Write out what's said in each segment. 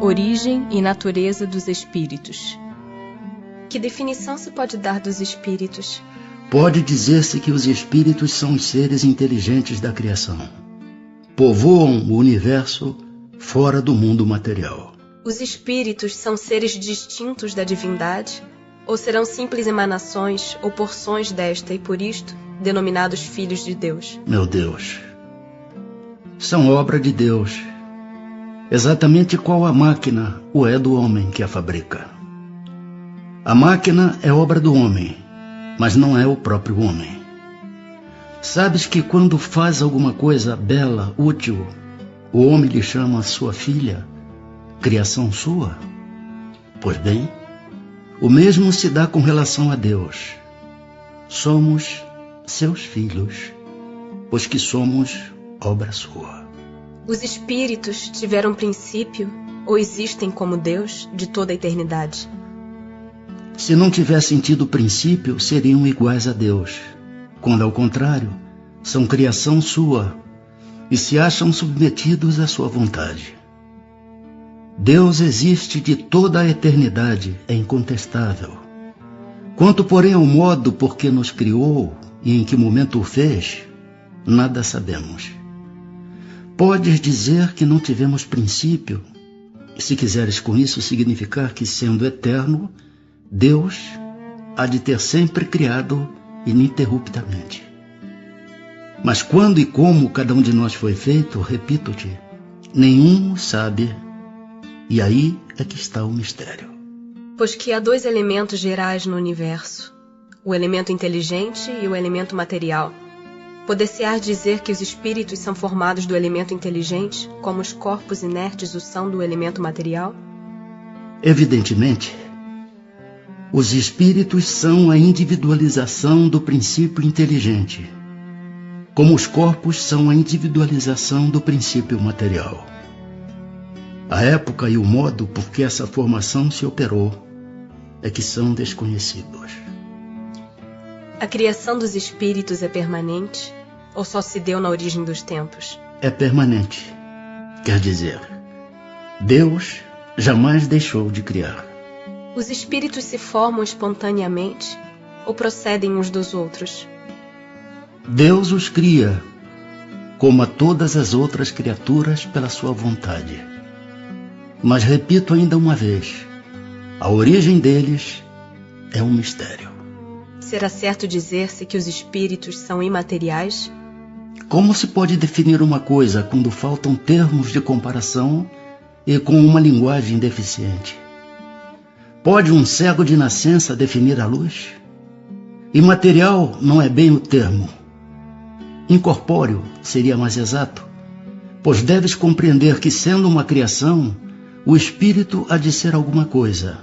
Origem e natureza dos espíritos. Que definição se pode dar dos espíritos? Pode dizer-se que os espíritos são os seres inteligentes da criação. Povoam o universo fora do mundo material. Os espíritos são seres distintos da divindade? Ou serão simples emanações ou porções desta e, por isto, denominados filhos de Deus? Meu Deus, são obra de Deus. Exatamente qual a máquina o é do homem que a fabrica. A máquina é obra do homem, mas não é o próprio homem. Sabes que quando faz alguma coisa bela, útil, o homem lhe chama sua filha, criação sua? Pois bem, o mesmo se dá com relação a Deus. Somos seus filhos, pois que somos obra sua. Os espíritos tiveram princípio ou existem como Deus de toda a eternidade? Se não tivessem tido princípio, seriam iguais a Deus, quando ao contrário, são criação sua e se acham submetidos à sua vontade. Deus existe de toda a eternidade, é incontestável. Quanto, porém, ao modo por que nos criou e em que momento o fez, nada sabemos. Podes dizer que não tivemos princípio, se quiseres com isso significar que, sendo eterno, Deus há de ter sempre criado ininterruptamente. Mas quando e como cada um de nós foi feito, repito-te, nenhum sabe, e aí é que está o mistério. Pois que há dois elementos gerais no universo, o elemento inteligente e o elemento material. Poder-se-á dizer que os espíritos são formados do elemento inteligente, como os corpos inertes o são do elemento material? Evidentemente, os espíritos são a individualização do princípio inteligente, como os corpos são a individualização do princípio material. A época e o modo por que essa formação se operou é que são desconhecidos. A criação dos espíritos é permanente ou só se deu na origem dos tempos? É permanente. Quer dizer, Deus jamais deixou de criar. Os espíritos se formam espontaneamente ou procedem uns dos outros? Deus os cria, como a todas as outras criaturas, pela sua vontade. Mas repito ainda uma vez, a origem deles é um mistério. Será certo dizer-se que os espíritos são imateriais? Como se pode definir uma coisa quando faltam termos de comparação e com uma linguagem deficiente? Pode um cego de nascença definir a luz? Imaterial não é bem o termo. Incorpóreo seria mais exato, pois deves compreender que, sendo uma criação, o espírito há de ser alguma coisa.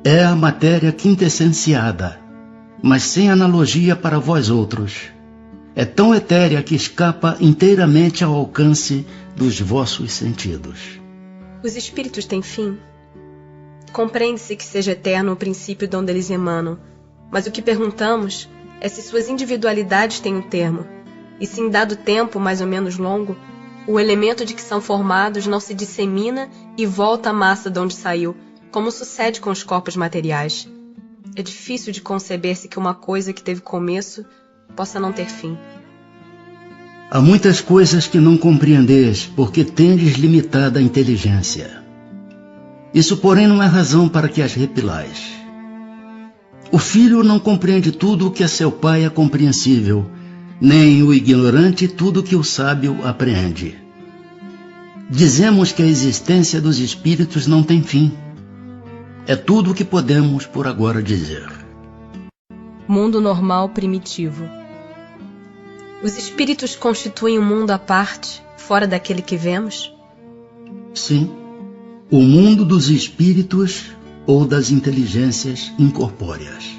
É a matéria quintessenciada, mas sem analogia para vós outros. É tão etérea que escapa inteiramente ao alcance dos vossos sentidos. Os espíritos têm fim? Compreende-se que seja eterno o princípio de onde eles emanam, mas o que perguntamos é se suas individualidades têm um termo, e se em dado tempo mais ou menos longo, o elemento de que são formados não se dissemina e volta à massa de onde saiu, como sucede com os corpos materiais. É difícil de conceber-se que uma coisa que teve começo possa não ter fim. Há muitas coisas que não compreendeis, porque tendes limitada a inteligência. Isso, porém, não é razão para que as repilais. O filho não compreende tudo o que a seu pai é compreensível, nem o ignorante tudo o que o sábio apreende. Dizemos que a existência dos espíritos não tem fim. É tudo o que podemos por agora dizer. Mundo normal primitivo. Os espíritos constituem um mundo à parte, fora daquele que vemos? Sim, o mundo dos espíritos ou das inteligências incorpóreas.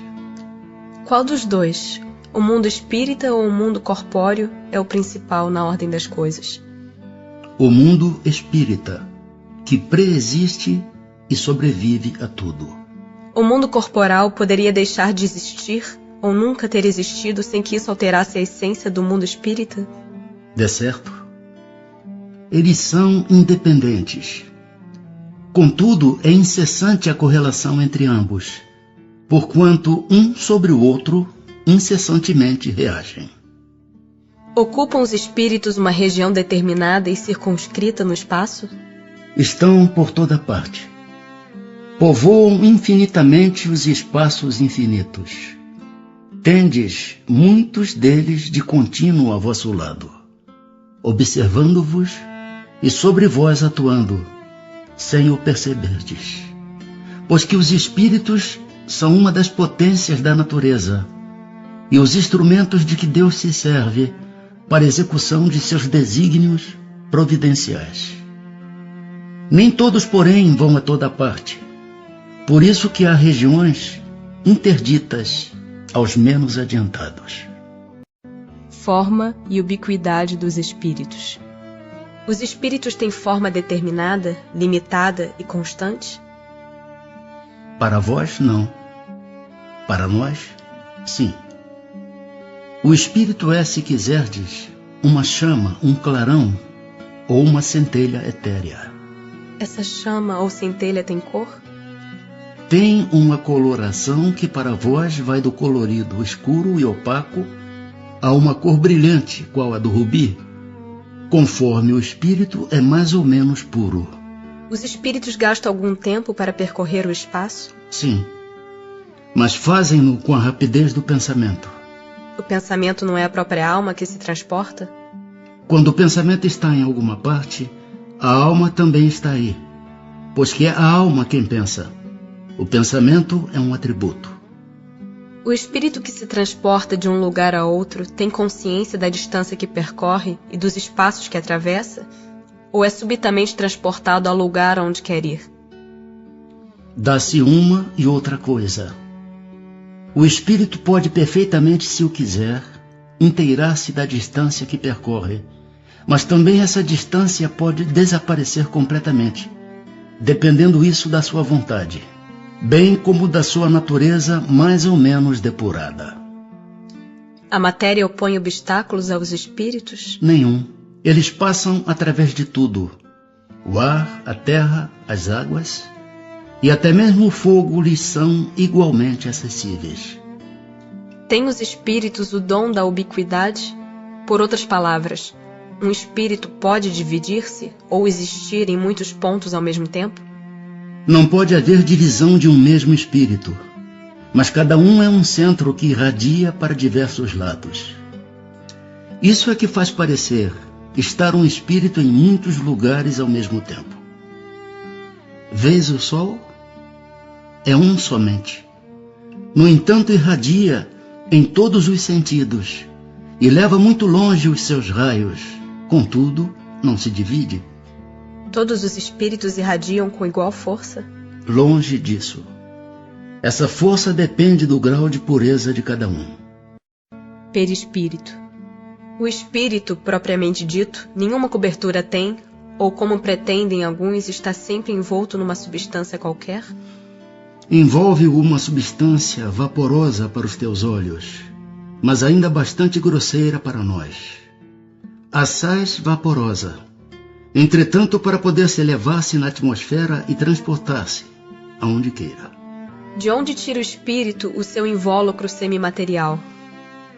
Qual dos dois, o mundo espírita ou o mundo corpóreo, é o principal na ordem das coisas? O mundo espírita, que preexiste e sobrevive a tudo. O mundo corporal poderia deixar de existir ou nunca ter existido sem que isso alterasse a essência do mundo espírita? De certo. Eles são independentes. Contudo, é incessante a correlação entre ambos, porquanto um sobre o outro incessantemente reagem. Ocupam os espíritos uma região determinada e circunscrita no espaço? Estão por toda parte. Povoam infinitamente os espaços infinitos. Tendes muitos deles de contínuo a vosso lado, observando-vos e sobre vós atuando, sem o perceberdes. Pois que os espíritos são uma das potências da natureza e os instrumentos de que Deus se serve para a execução de seus desígnios providenciais. Nem todos, porém, vão a toda parte. Por isso que há regiões interditas aos menos adiantados. Forma e ubiquidade dos espíritos. Os espíritos têm forma determinada, limitada e constante? Para vós, não. Para nós, sim. O espírito é, se quiserdes, uma chama, um clarão ou uma centelha etérea. Essa chama ou centelha tem cor? Tem uma coloração que para vós vai do colorido escuro e opaco a uma cor brilhante, qual a do rubi, conforme o espírito é mais ou menos puro. Os espíritos gastam algum tempo para percorrer o espaço? Sim, mas fazem-no com a rapidez do pensamento. O pensamento não é a própria alma que se transporta? Quando o pensamento está em alguma parte, a alma também está aí, pois que é a alma quem pensa. O pensamento é um atributo. O espírito que se transporta de um lugar a outro tem consciência da distância que percorre e dos espaços que atravessa? Ou é subitamente transportado ao lugar onde quer ir? Dá-se uma e outra coisa. O espírito pode perfeitamente, se o quiser, inteirar-se da distância que percorre, mas também essa distância pode desaparecer completamente, dependendo isso da sua vontade, bem como da sua natureza mais ou menos depurada. A matéria opõe obstáculos aos espíritos? Nenhum. Eles passam através de tudo. O ar, a terra, as águas e até mesmo o fogo lhes são igualmente acessíveis. Têm os espíritos o dom da ubiquidade? Por outras palavras, um espírito pode dividir-se ou existir em muitos pontos ao mesmo tempo? Não pode haver divisão de um mesmo espírito, mas cada um é um centro que irradia para diversos lados. Isso é que faz parecer estar um espírito em muitos lugares ao mesmo tempo. Vês o sol? É um somente. No entanto, irradia em todos os sentidos e leva muito longe os seus raios. Contudo, não se divide. Todos os espíritos irradiam com igual força? Longe disso. Essa força depende do grau de pureza de cada um. Perispírito. O espírito, propriamente dito, nenhuma cobertura tem, ou como pretendem alguns, está sempre envolto numa substância qualquer? Envolve-o uma substância vaporosa para os teus olhos, mas ainda bastante grosseira para nós. Assaz vaporosa. Entretanto, para poder se elevar-se na atmosfera e transportar-se aonde queira. De onde tira o espírito o seu invólucro semimaterial?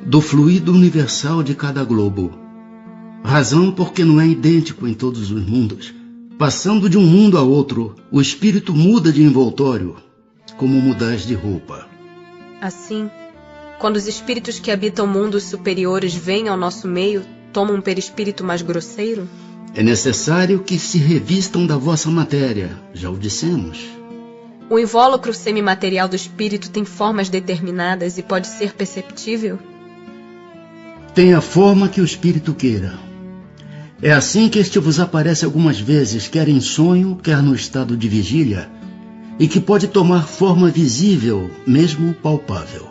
Do fluido universal de cada globo. Razão porque não é idêntico em todos os mundos. Passando de um mundo a outro, o espírito muda de envoltório, como mudais de roupa. Assim, quando os espíritos que habitam mundos superiores vêm ao nosso meio, tomam um perispírito mais grosseiro? É necessário que se revistam da vossa matéria, já o dissemos. O invólucro semimaterial do espírito tem formas determinadas e pode ser perceptível? Tem a forma que o espírito queira. É assim que este vos aparece algumas vezes, quer em sonho, quer no estado de vigília, e que pode tomar forma visível, mesmo palpável.